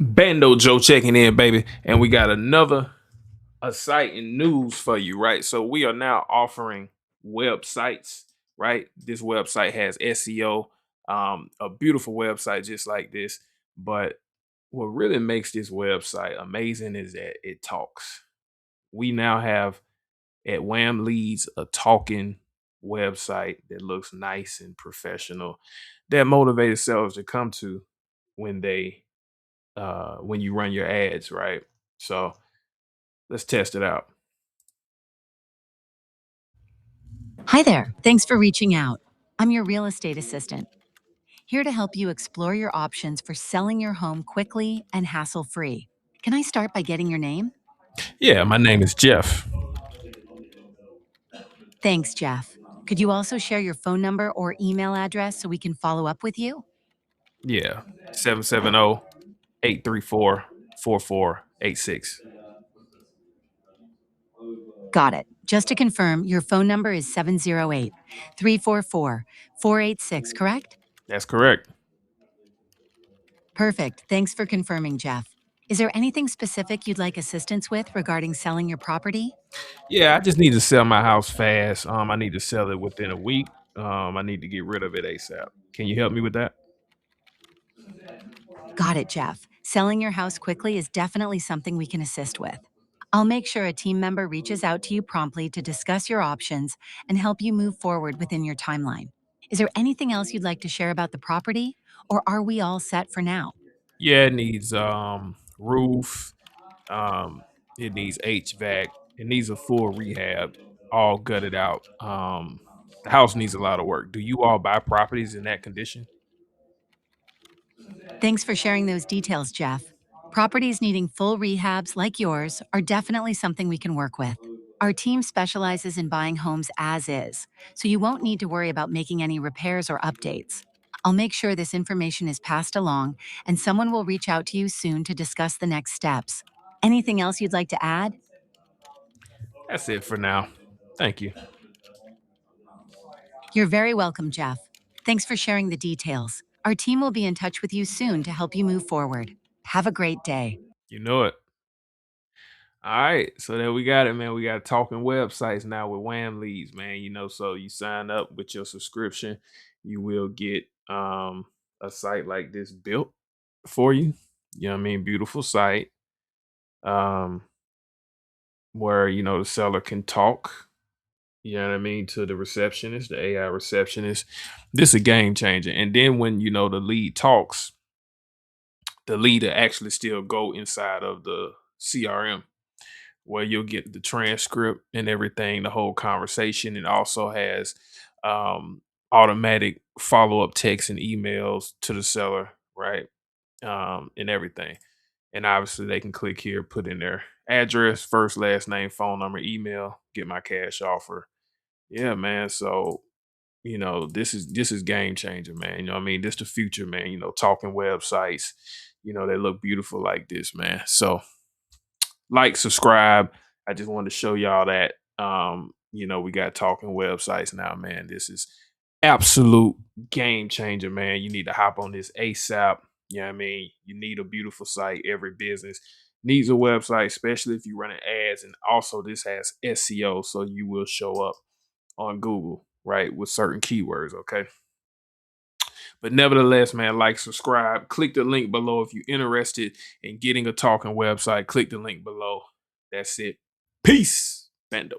Bando Joe checking in, baby. And we got another exciting news for you, right? So we are now offering websites, right? This website has SEO, a beautiful website just like this. But what really makes this website amazing is that it talks. We now have at Wham Leads a talking website that looks nice and professional that motivated sellers to come to when they when you run your ads, right? So let's test it out. Hi there. Thanks for reaching out. I'm your real estate assistant, here to help you explore your options for selling your home quickly and hassle free. Can I start by getting your name? Yeah, my name is Jeff. Thanks, Jeff. Could you also share your phone number or email address so we can follow up with you? Yeah, 770-834-4486. Got it. Just to confirm, your phone number is 708-344-486, correct? That's correct. Perfect. Thanks for confirming, Jeff. Is there anything specific you'd like assistance with regarding selling your property? Yeah, I just need to sell my house fast. I need to sell it within a week. I need to get rid of it ASAP. Can you help me with that? Got it, Jeff. Selling your house quickly is definitely something we can assist with. I'll make sure a team member reaches out to you promptly to discuss your options and help you move forward within your timeline. Is there anything else you'd like to share about the property, or are we all set for now? Yeah, it needs roof. Um, it needs HVAC. It needs a full rehab, all gutted out. The house needs a lot of work. Do you all buy properties in that condition? Thanks for sharing those details, Jeff. Properties needing full rehabs like yours are definitely something we can work with. Our team specializes in buying homes as is, so you won't need to worry about making any repairs or updates. I'll make sure this information is passed along, and someone will reach out to you soon to discuss the next steps. Anything else you'd like to add? That's it for now. Thank you. You're very welcome, Jeff. Thanks for sharing the details. Our team will be in touch with you soon to help you move forward. Have a great day. You know it. All right, so there we got it, man. We got talking websites now with Wham Leads, man. So you sign up with your subscription, you will get a site like this built for you. You know what I mean? Beautiful site. Um, where the seller can talk, you know what I mean, to the receptionist, the AI receptionist. This is a game changer. And then when the lead talks, the lead will actually still go inside of the CRM where you'll get the transcript and everything, the whole conversation. It also has um, automatic follow up texts and emails to the seller, right? And everything. And obviously, they can click here, put in their address, first, last name, phone number, email, get my cash offer. Yeah, man. So this is game changer, man. You know what I mean? This the future, man. Talking websites. They look beautiful like this, man. So like, subscribe. I just wanted to show y'all that. We got talking websites now, man. This is absolute game changer, man. You need to hop on this ASAP. You know what I mean? You need a beautiful site. Every business needs a website, especially if you're running ads. And also, this has SEO, so you will show up on Google, right, with certain keywords. Okay. But nevertheless, man, like, subscribe, click the link below if you're interested in getting a talking website. Click the link below. That's it. Peace. Bando.